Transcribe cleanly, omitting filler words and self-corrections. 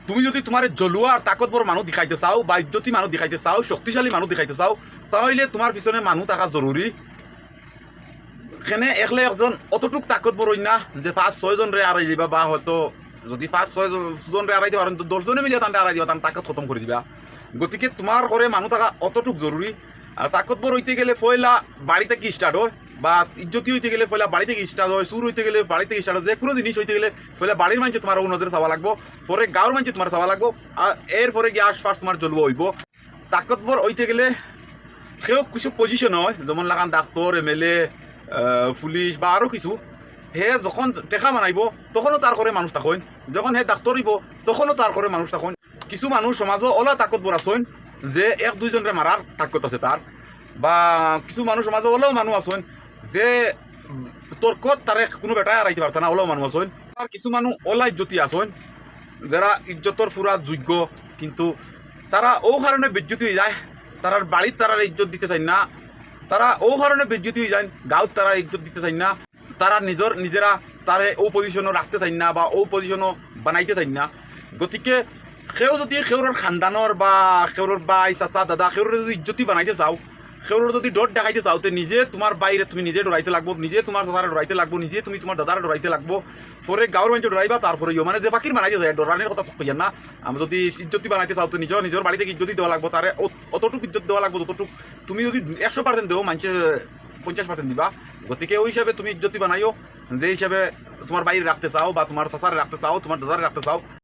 তুমি যদি তোমার জলুয়া আর তাকতবর মানুষ দেখাইতে চাও বা ইজ্জতি মানুষ দেখাইতে চাও শক্তিশালী মানুষ দেখাইতে চাও তাহলে তোমার পিছনে মানুষ থাকা জরুরি। সেনে একলে একজন অতটুক তাকতবর হই না যে 5-6 জন রে আড়াই দিবা বা হয়তো যদি 5-6 জন রে আড়াই দিবা তো 10 জনে মিলিয়ে তান্ডে আড়াই দিবা তার তাকত খতম করে দিবা। গতিকে তোমার ঘরে মানুষ থাকা অতটুক জরুরি। আর তাকতবর হইতে গেলে পয়লা বাড়ি থেকে স্টার্ট হয় বা ইজ্জতি হইতে গেলে পয়লা বাড়ি থেকে স্টার্ট হয়, সুর হইতে গেলে বাড়ি থেকে স্টার্ট হয়, যে কোনো জিনিস হইতে গেলে পয়লা বাড়ির মানুষ তোমার নজরে চাওয়া লাগবো, পরে গাঁর মানুষ তোমার চাওয়া লাগবো, আর এরপরে গিয়ে আশপাশ তোমার জ্বলবো হইব। তাকতবর হইতে গেলে সেও কিছু পজিশন হয় যেমন লাগান ডাক্তার MLA পুলিশ বা আরও কিছু। হে যখন টেকা বানাইব তখনও তার ঘরে মানুষ থাকেন, যখন হে ডাক্তার হইব তখনও তার ঘরে মানুষ থাকেন। কিছু মানুষ সমাজও ওলা তাকতবর আছেন যে 1-2 জনরে মারার তাকত আছে তার, বা কিছু মানুষ সমাজে ওলাও মানুষ আছেন যে তর্কত তারে কোনো বেটায় আড়াইতে পারত না, ওলাও মানুষ আছেন। আর কিছু মানুষ ওলা ইজ্জতি আছেন যারা ইজ্জতর ফুরা যোগ্য কিন্তু তারা ও কারণে বেজ্জতি হয়ে যায়, তারার বাড়ির তারা ইজ্জত দিতে চাই না, তারা ও কারণে বেজ্জতি হয়ে যায়, গাঁত তারা ইজ্জত দিতে চাই না, তারা নিজেরা তারে ও পজিশনও রাখতে চাই না বা ও পজিশনও বানাইতে চাই না। গতিকে সেও যদি সেউর খানদানোর বা সেউর বাই চাচা দাদা সেউর যদি ইজ্জতি বানাইতে চাও, সেউর যদি ডট দেখাইতে চাও, তে নিজে তোমার বাইরে তুমি নিজে ডরাইতে লাগবো, নিজে তোমার চাচারে ডরাইতে লাগবো, নিজে তুমি তোমার দাদারে ডরাইতে লাগবো, পরে গাঁর মানুষ ডরাইবা, তারপরে মানে যে বাকির বানাইতে যায় ডরানের কথা কইয়া না। আমি যদি ইজ্জতি বানাইতে চাও তো নিজের বাড়ি থেকে ইজ্জতি দেওয়া লাগবো, তারে অতটুকু ইজ্জত দেওয়া লাগবো যতটুকু তুমি যদি 100% দেও মানুষে 50% দিবা। গতিকে ওই হিসাবে তুমি ইজ্জতি বানাইও যে হিসাবে তোমার বাইরে রাখতে চাও বা তোমার চাচারে রাখতে চাও, তোমার দাদারে রাখতে চাও।